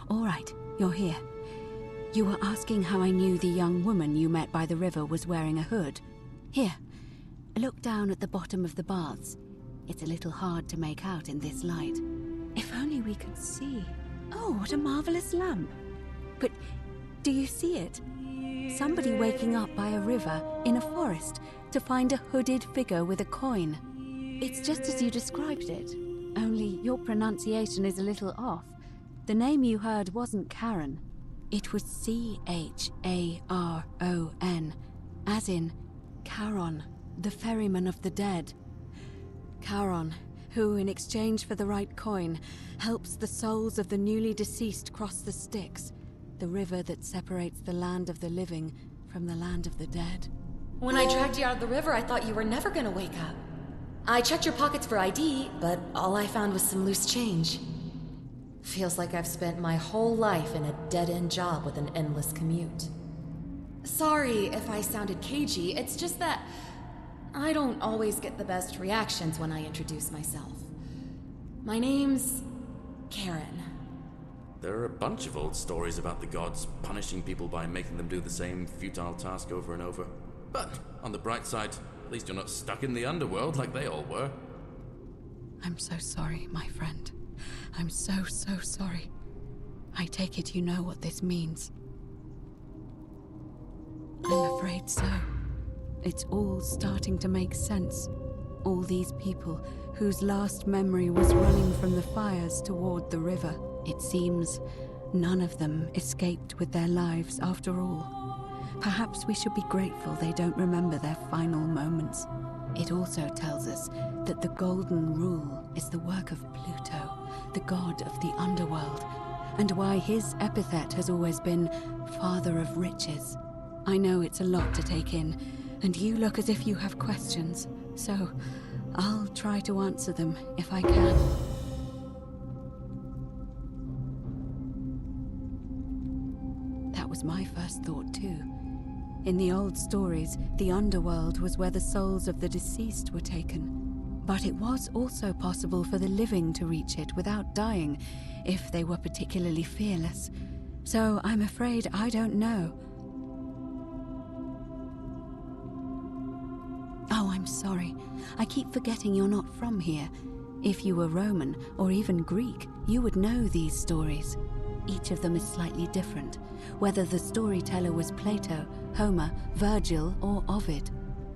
All right, you're here. You were asking how I knew the young woman you met by the river was wearing a hood. Here, look down at the bottom of the baths. It's a little hard to make out in this light. If only we could see. Oh, what a marvelous lamp. But do you see it? Somebody waking up by a river in a forest to find a hooded figure with a coin. It's just as you described it, only your pronunciation is a little off. The name you heard wasn't Karen. It was C-H-A-R-O-N, as in Charon, the ferryman of the dead. Charon, who, in exchange for the right coin, helps the souls of the newly deceased cross the Styx, the river that separates the land of the living from the land of the dead. When I dragged you out of the river, I thought you were never gonna wake up. I checked your pockets for ID, but all I found was some loose change. Feels like I've spent my whole life in a dead-end job with an endless commute. Sorry if I sounded cagey, it's just that I don't always get the best reactions when I introduce myself. My name's Karen. There are a bunch of old stories about the gods punishing people by making them do the same futile task over and over. But on the bright side, at least you're not stuck in the underworld like they all were. I'm so sorry, my friend. I'm so sorry. I take it you know what this means. I'm afraid so. It's all starting to make sense. All these people whose last memory was running from the fires toward the river. It seems none of them escaped with their lives after all. Perhaps we should be grateful they don't remember their final moments. It also tells us that the Golden Rule is the work of Pluto, the god of the underworld, and why his epithet has always been Father of Riches. I know it's a lot to take in, and you look as if you have questions, so I'll try to answer them if I can. That was my first thought too. In the old stories, the underworld was where the souls of the deceased were taken. But it was also possible for the living to reach it without dying, if they were particularly fearless. So I'm afraid I don't know. Oh, I'm sorry. I keep forgetting you're not from here. If you were Roman, or even Greek, you would know these stories. Each of them is slightly different, whether the storyteller was Plato, Homer, Virgil, or Ovid.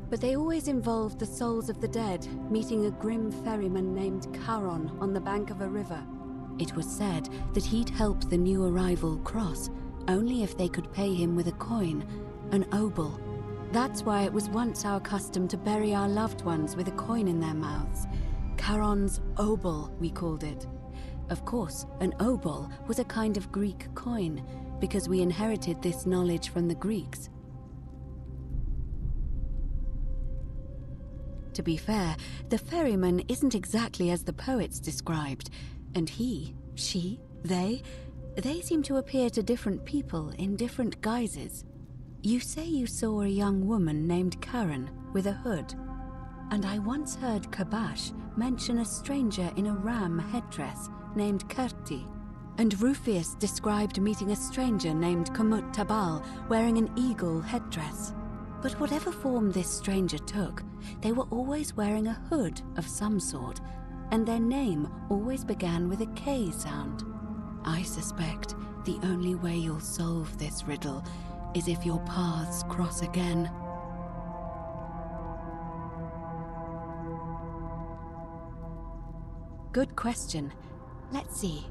But they always involved the souls of the dead meeting a grim ferryman named Charon on the bank of a river. It was said that he'd help the new arrival cross, only if they could pay him with a coin, an obol. That's why it was once our custom to bury our loved ones with a coin in their mouths. Charon's obol, we called it. Of course, an obol was a kind of Greek coin, because we inherited this knowledge from the Greeks. To be fair, the ferryman isn't exactly as the poets described, and he, she, they seem to appear to different people in different guises. You say you saw a young woman named Karen with a hood, and I once heard Kabash mention a stranger in a ram headdress named Kerti, and Rufius described meeting a stranger named Kamut Tabal wearing an eagle headdress. But whatever form this stranger took, they were always wearing a hood of some sort, and their name always began with a K sound. I suspect the only way you'll solve this riddle is if your paths cross again. Good question. Let's see.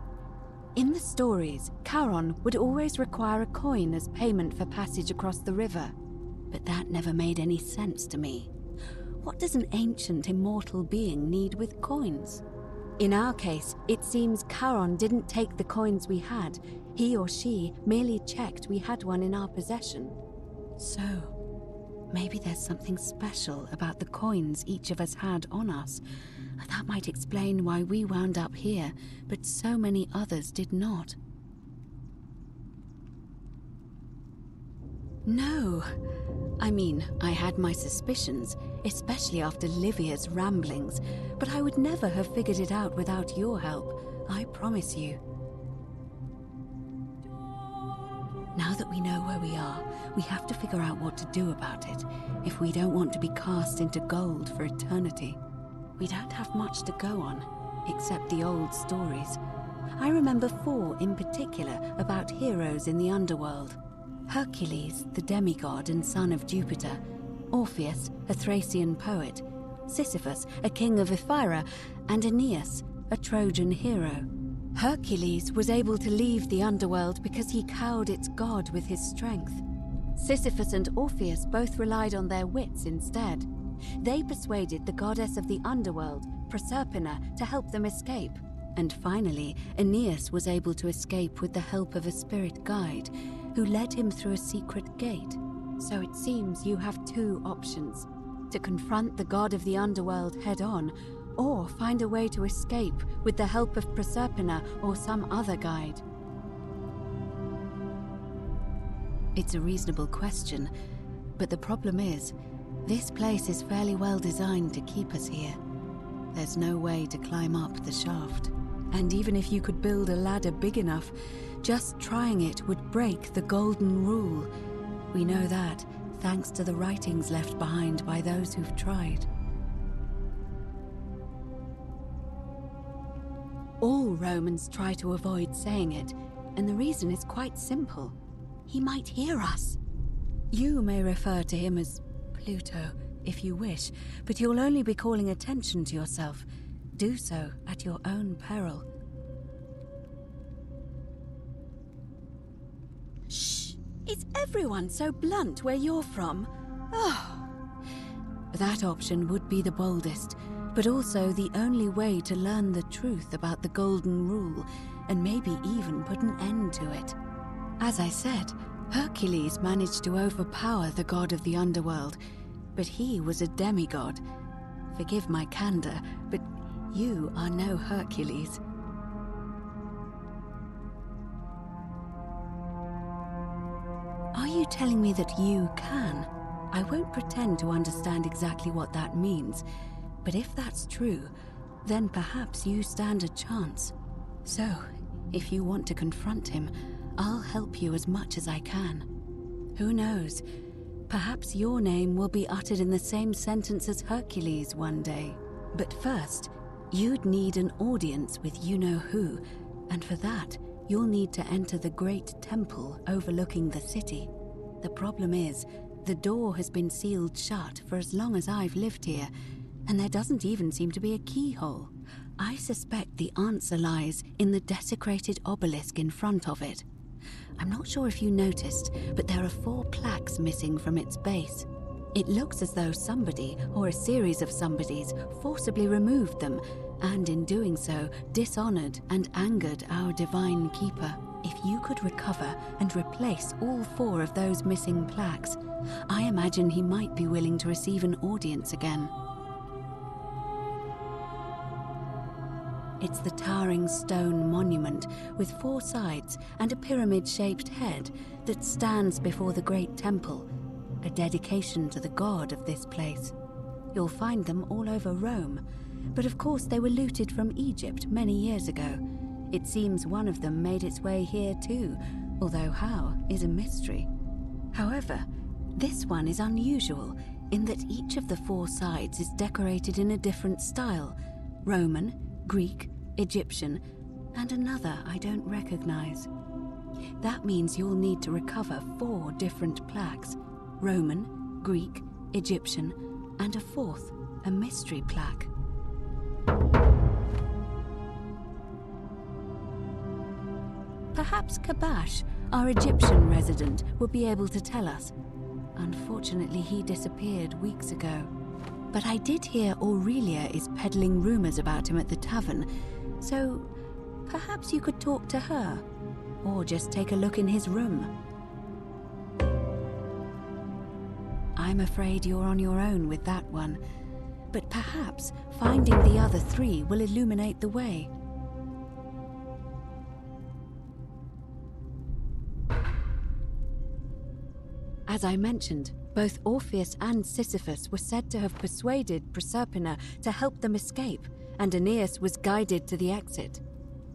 In the stories, Charon would always require a coin as payment for passage across the river. But that never made any sense to me. What does an ancient immortal being need with coins? In our case, it seems Charon didn't take the coins we had. He or she merely checked we had one in our possession. So, maybe there's something special about the coins each of us had on us. That might explain why we wound up here, but so many others did not. No. I mean, I had my suspicions, especially after Livia's ramblings, but I would never have figured it out without your help, I promise you. Now that we know where we are, we have to figure out what to do about it, if we don't want to be cast into gold for eternity. We don't have much to go on, except the old stories. I remember 4 in particular about heroes in the underworld. Hercules, the demigod and son of Jupiter, Orpheus, a Thracian poet, Sisyphus, a king of Ephyra, and Aeneas, a Trojan hero. Hercules was able to leave the underworld because he cowed its god with his strength. Sisyphus and Orpheus both relied on their wits instead. They persuaded the goddess of the underworld, Proserpina, to help them escape. And finally, Aeneas was able to escape with the help of a spirit guide, who led him through a secret gate. So it seems you have 2 options: to confront the god of the underworld head-on, or find a way to escape with the help of Proserpina or some other guide. It's a reasonable question, but the problem is, this place is fairly well designed to keep us here. There's no way to climb up the shaft. And even if you could build a ladder big enough, just trying it would break the golden rule. We know that, thanks to the writings left behind by those who've tried. All Romans try to avoid saying it, and the reason is quite simple. He might hear us. You may refer to him as Pluto, if you wish, but you'll only be calling attention to yourself. Do so at your own peril. Shh! Is everyone so blunt where you're from? Oh. That option would be the boldest, but also the only way to learn the truth about the Golden Rule, and maybe even put an end to it. As I said, Hercules managed to overpower the god of the underworld, but he was a demigod. Forgive my candor, but you are no Hercules. Are you telling me that you can? I won't pretend to understand exactly what that means, but if that's true, then perhaps you stand a chance. So, if you want to confront him, I'll help you as much as I can. Who knows? Perhaps your name will be uttered in the same sentence as Hercules one day. But first, you'd need an audience with you-know-who, and for that, you'll need to enter the great temple overlooking the city. The problem is, the door has been sealed shut for as long as I've lived here, and there doesn't even seem to be a keyhole. I suspect the answer lies in the desecrated obelisk in front of it. I'm not sure if you noticed, but there are 4 plaques missing from its base. It looks as though somebody, or a series of somebodies, forcibly removed them, and in doing so, dishonored and angered our divine keeper. If you could recover and replace all 4 of those missing plaques, I imagine he might be willing to receive an audience again. It's the towering stone monument with 4 sides and a pyramid-shaped head that stands before the great temple, a dedication to the god of this place. You'll find them all over Rome, but of course they were looted from Egypt many years ago. It seems one of them made its way here too, although how is a mystery. However, this one is unusual in that each of the 4 sides is decorated in a different style: Roman, Greek, Egyptian, and another I don't recognize. That means you'll need to recover 4 different plaques: Roman, Greek, Egyptian, and a 4th, a mystery plaque. Perhaps Kabash, our Egyptian resident, would be able to tell us. Unfortunately, he disappeared weeks ago. But I did hear Aurelia is peddling rumors about him at the tavern, so perhaps you could talk to her, or just take a look in his room. I'm afraid you're on your own with that one, but perhaps finding the other 3 will illuminate the way. As I mentioned, both Orpheus and Sisyphus were said to have persuaded Proserpina to help them escape, and Aeneas was guided to the exit.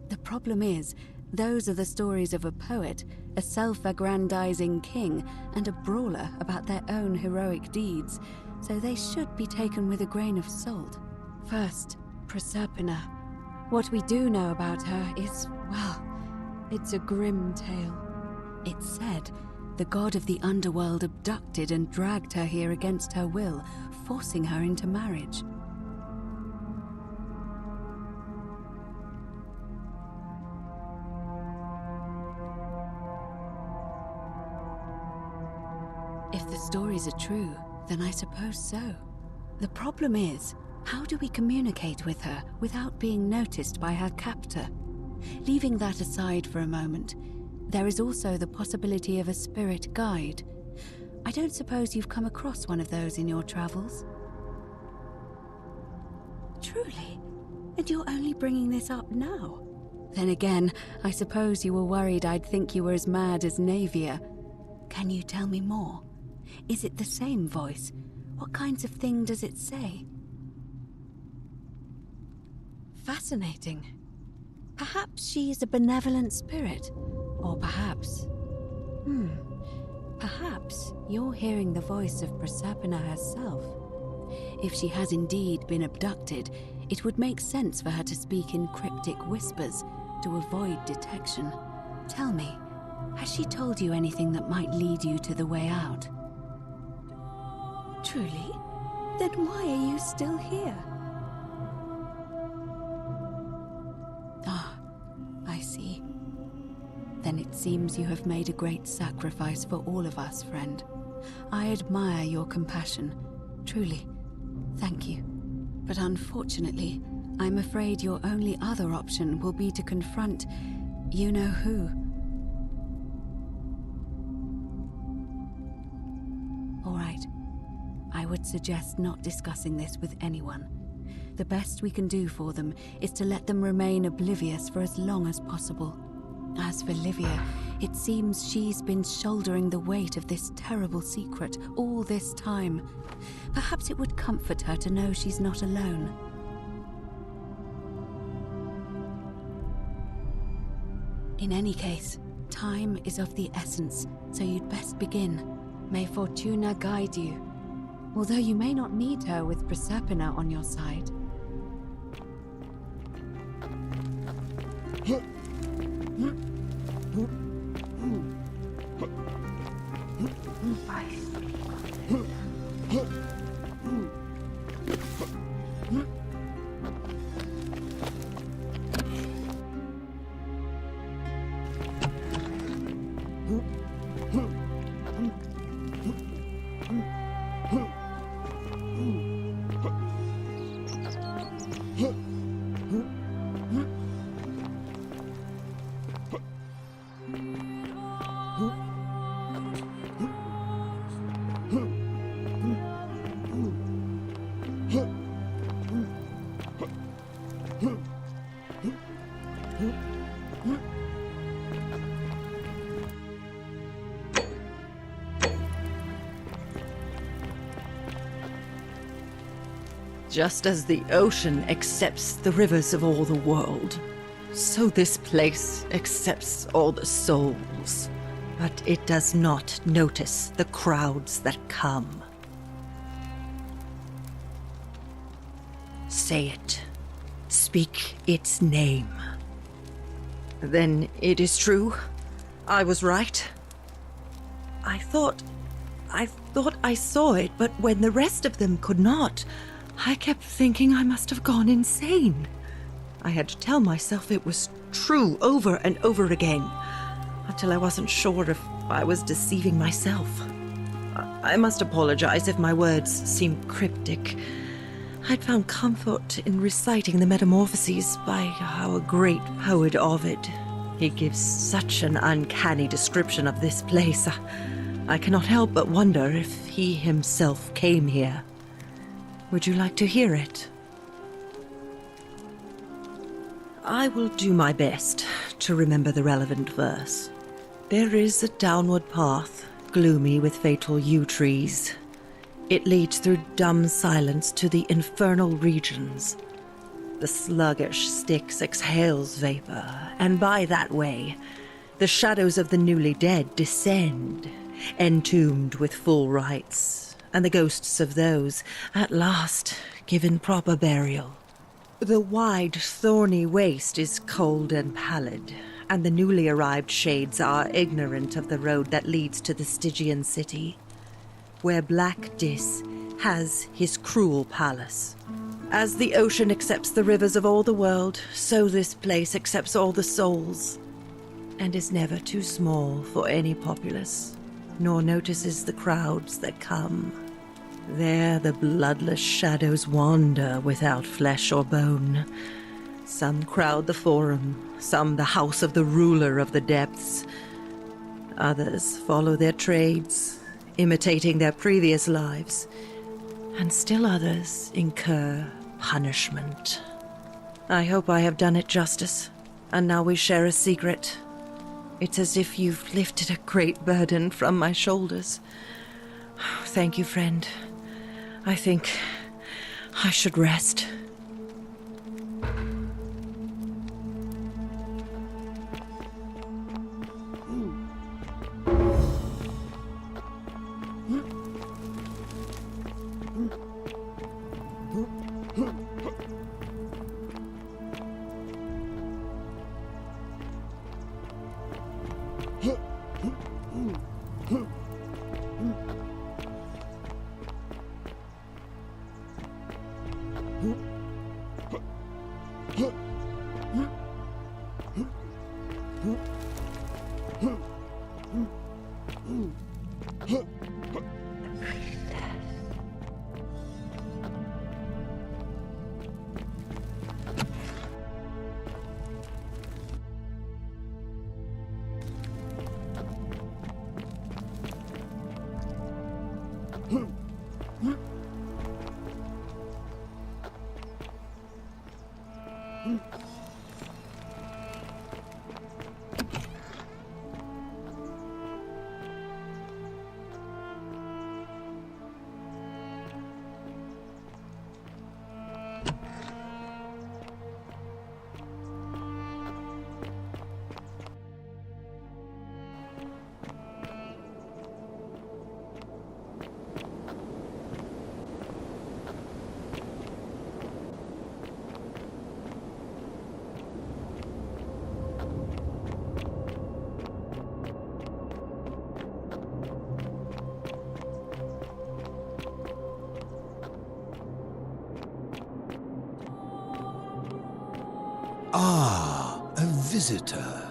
The problem is, those are the stories of a poet, a self-aggrandizing king, and a brawler about their own heroic deeds, so they should be taken with a grain of salt. First, Proserpina. What we do know about her is, well, it's a grim tale. It's said the god of the underworld abducted and dragged her here against her will, forcing her into marriage. If the stories are true, then I suppose so. The problem is, how do we communicate with her without being noticed by her captor? Leaving that aside for a moment, there is also the possibility of a spirit guide. I don't suppose you've come across one of those in your travels? Truly? And you're only bringing this up now? Then again, I suppose you were worried I'd think you were as mad as Navia. Can you tell me more? Is it the same voice? What kinds of thing does it say? Fascinating. Perhaps she's a benevolent spirit. Or perhaps... Perhaps you're hearing the voice of Proserpina herself. If she has indeed been abducted, it would make sense for her to speak in cryptic whispers to avoid detection. Tell me, has she told you anything that might lead you to the way out? Truly? Then why are you still here? Ah, I see. Then it seems you have made a great sacrifice for all of us, friend. I admire your compassion. Truly, thank you. But unfortunately, I'm afraid your only other option will be to confront you-know-who. All right. I would suggest not discussing this with anyone. The best we can do for them is to let them remain oblivious for as long as possible. As for Livia, it seems she's been shouldering the weight of this terrible secret all this time. Perhaps it would comfort her to know she's not alone. In any case, time is of the essence, so you'd best begin. May Fortuna guide you. Although you may not need her with Proserpina on your side. Just as the ocean accepts the rivers of all the world, so this place accepts all the souls. But it does not notice the crowds that come. Say it. Speak its name. Then it is true. I was right. I thought I saw it, but when the rest of them could not, I kept thinking I must have gone insane. I had to tell myself it was true over and over again, until I wasn't sure if I was deceiving myself. I must apologize if my words seem cryptic. I'd found comfort in reciting the Metamorphoses by our great poet Ovid. He gives such an uncanny description of this place. I cannot help but wonder if he himself came here. Would you like to hear it? I will do my best to remember the relevant verse. There is a downward path, gloomy with fatal yew trees. It leads through dumb silence to the infernal regions. The sluggish Styx exhales vapor, and by that way, the shadows of the newly dead descend, entombed with full rites, and the ghosts of those, at last, given proper burial. The wide, thorny waste is cold and pallid, and the newly arrived shades are ignorant of the road that leads to the Stygian city, where Black Dis has his cruel palace. As the ocean accepts the rivers of all the world, so this place accepts all the souls, and is never too small for any populace, nor notices the crowds that come. There the bloodless shadows wander without flesh or bone. Some crowd the forum, some the house of the ruler of the depths. Others follow their trades, imitating their previous lives, and still others incur punishment. I hope I have done it justice, and now we share a secret. It's as if you've lifted a great burden from my shoulders. Thank you, friend. I think I should rest. Ah, a visitor.